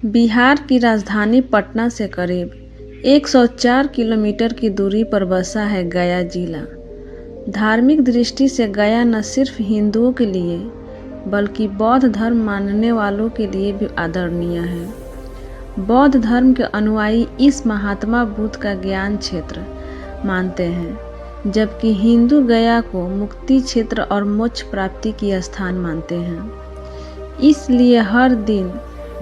बिहार की राजधानी पटना से करीब 104 किलोमीटर की दूरी पर बसा है गया जिला। धार्मिक दृष्टि से गया न सिर्फ हिंदुओं के लिए बल्कि बौद्ध धर्म मानने वालों के लिए भी आदरणीय है। बौद्ध धर्म के अनुयायी इस महात्मा बुद्ध का ज्ञान क्षेत्र मानते हैं, जबकि हिंदू गया को मुक्ति क्षेत्र और मोक्ष प्राप्ति की स्थान मानते हैं। इसलिए हर दिन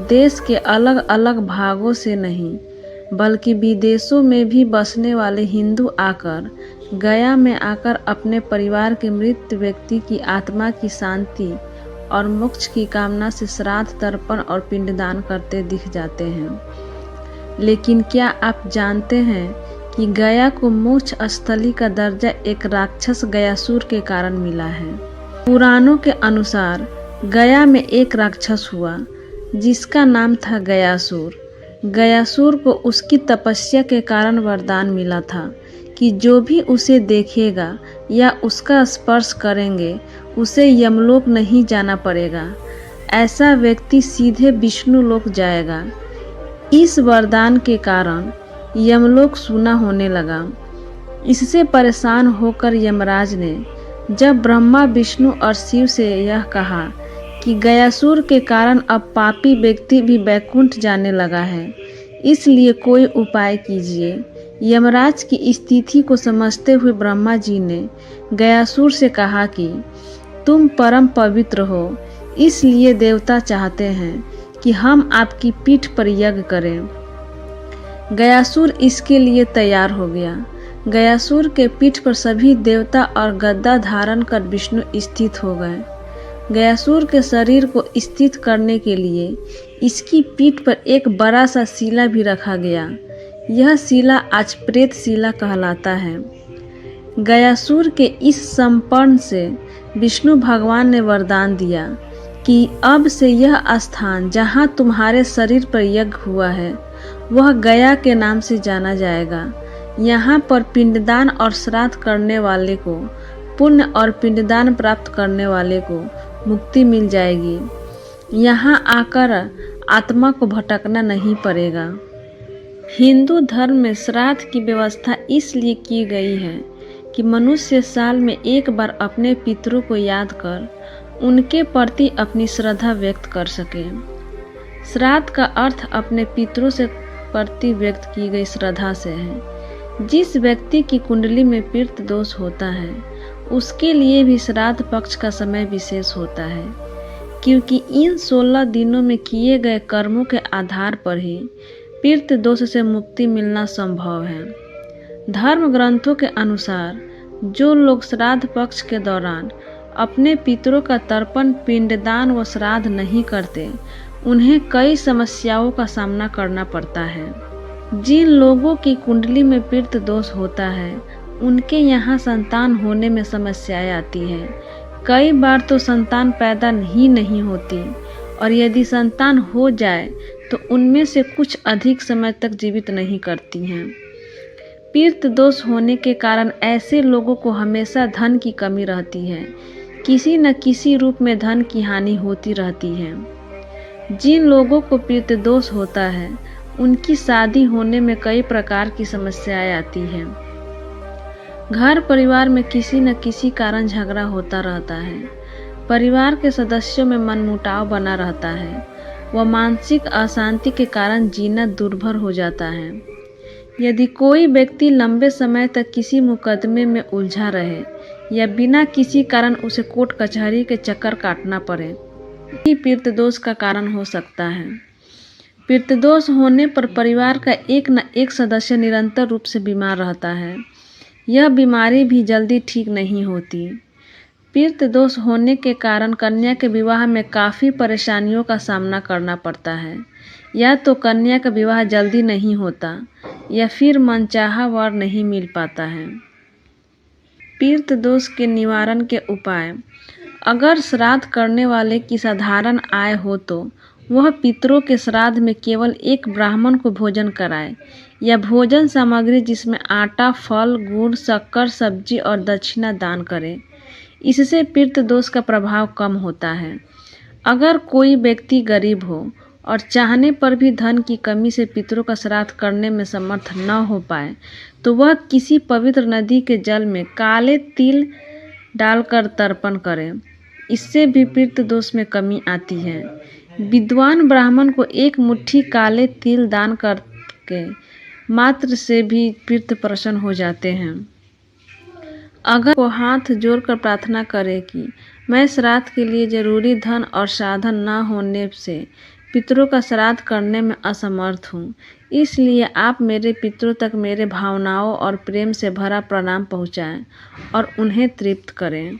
देश के अलग अलग भागों से नहीं बल्कि विदेशों में भी बसने वाले हिंदू आकर गया में आकर अपने परिवार के मृत व्यक्ति की आत्मा की शांति और मोक्ष की कामना से श्राद्ध, तर्पण और पिंडदान करते दिख जाते हैं। लेकिन क्या आप जानते हैं कि गया को मोक्ष स्थली का दर्जा एक राक्षस गयासुर के कारण मिला है। पुराणों के अनुसार गया में एक राक्षस हुआ जिसका नाम था गयासुर। गयासुर को उसकी तपस्या के कारण वरदान मिला था कि जो भी उसे देखेगा या उसका स्पर्श करेंगे उसे यमलोक नहीं जाना पड़ेगा, ऐसा व्यक्ति सीधे विष्णु लोक जाएगा। इस वरदान के कारण यमलोक सूना होने लगा। इससे परेशान होकर यमराज ने जब ब्रह्मा, विष्णु और शिव से यह कहा कि गयासुर के कारण अब पापी व्यक्ति भी वैकुंठ जाने लगा है, इसलिए कोई उपाय कीजिए। यमराज की स्थिति को समझते हुए ब्रह्मा जी ने गयासुर से कहा कि तुम परम पवित्र हो, इसलिए देवता चाहते हैं कि हम आपकी पीठ पर यज्ञ करें। गयासुर इसके लिए तैयार हो गया। गयासुर के पीठ पर सभी देवता और गद्दा धारण कर विष्णु स्थित हो गए। गयासुर के शरीर को स्थित करने के लिए इसकी पीठ पर एक बड़ा सा शिला भी रखा गया। यह शिला आज प्रेत शिला कहलाता है। गयासुर के इस समर्पण से विष्णु भगवान ने वरदान दिया कि अब से यह स्थान जहाँ तुम्हारे शरीर पर यज्ञ हुआ है वह गया के नाम से जाना जाएगा। यहाँ पर पिंडदान और श्राद्ध करने वाले को पुण्य और पिंडदान प्राप्त करने वाले को मुक्ति मिल जाएगी। यहाँ आकर आत्मा को भटकना नहीं पड़ेगा। हिंदू धर्म में श्राद्ध की व्यवस्था इसलिए की गई है कि मनुष्य साल में एक बार अपने पितरों को याद कर उनके प्रति अपनी श्रद्धा व्यक्त कर सके। श्राद्ध का अर्थ अपने पितरों से प्रति व्यक्त की गई श्रद्धा से है। जिस व्यक्ति की कुंडली में पितृ दोष होता है उसके लिए भी श्राद्ध पक्ष का समय विशेष होता है, क्योंकि इन 16 दिनों में किए गए कर्मों के आधार पर ही पितृ दोष से मुक्ति मिलना संभव है। धर्म ग्रंथों के अनुसार जो लोग श्राद्ध पक्ष के दौरान अपने पितरों का तर्पण, पिंडदान व श्राद्ध नहीं करते उन्हें कई समस्याओं का सामना करना पड़ता है। जिन लोगों की कुंडली में पितृ दोष होता है उनके यहाँ संतान होने में समस्याएं आती हैं। कई बार तो संतान पैदा ही नहीं होती और यदि संतान हो जाए तो उनमें से कुछ अधिक समय तक जीवित नहीं करती हैं। पितृ दोष होने के कारण ऐसे लोगों को हमेशा धन की कमी रहती है। किसी न किसी रूप में धन की हानि होती रहती है। जिन लोगों को पितृ दोष होता है उनकी शादी होने में कई प्रकार की समस्याएं आती हैं। घर परिवार में किसी न किसी कारण झगड़ा होता रहता है। परिवार के सदस्यों में मनमुटाव बना रहता है व मानसिक अशांति के कारण जीना दुर्भर हो जाता है। यदि कोई व्यक्ति लंबे समय तक किसी मुकदमे में उलझा रहे या बिना किसी कारण उसे कोर्ट कचहरी के चक्कर काटना पड़े, ये पितृ दोष का कारण हो सकता है। पितृ दोष होने पर परिवार का एक न एक सदस्य निरंतर रूप से बीमार रहता है। यह बीमारी भी जल्दी ठीक नहीं होती। पितृ दोष होने के कारण कन्या के विवाह में काफ़ी परेशानियों का सामना करना पड़ता है। या तो कन्या का विवाह जल्दी नहीं होता या फिर मनचाहा वर नहीं मिल पाता है। पितृ दोष के निवारण के उपाय: अगर श्राद्ध करने वाले की साधारण आय हो तो वह पितरों के श्राद्ध में केवल एक ब्राह्मण को भोजन कराए या भोजन सामग्री जिसमें आटा, फल, गुड़, शक्कर, सब्जी और दक्षिणा दान करे। इससे पितृ दोष का प्रभाव कम होता है। अगर कोई व्यक्ति गरीब हो और चाहने पर भी धन की कमी से पितरों का श्राद्ध करने में समर्थ न हो पाए तो वह किसी पवित्र नदी के जल में काले तिल डालकर तर्पण करें। इससे भी पितृ दोष में कमी आती है। विद्वान ब्राह्मण को एक मुट्ठी काले तिल दान करके मात्र से भी पितृ प्रसन्न हो जाते हैं। अगर वो हाथ जोड़कर प्रार्थना करे कि मैं श्राद्ध के लिए जरूरी धन और साधन न होने से पितरों का श्राद्ध करने में असमर्थ हूँ, इसलिए आप मेरे पितरों तक मेरे भावनाओं और प्रेम से भरा प्रणाम पहुँचाएं और उन्हें तृप्त करें।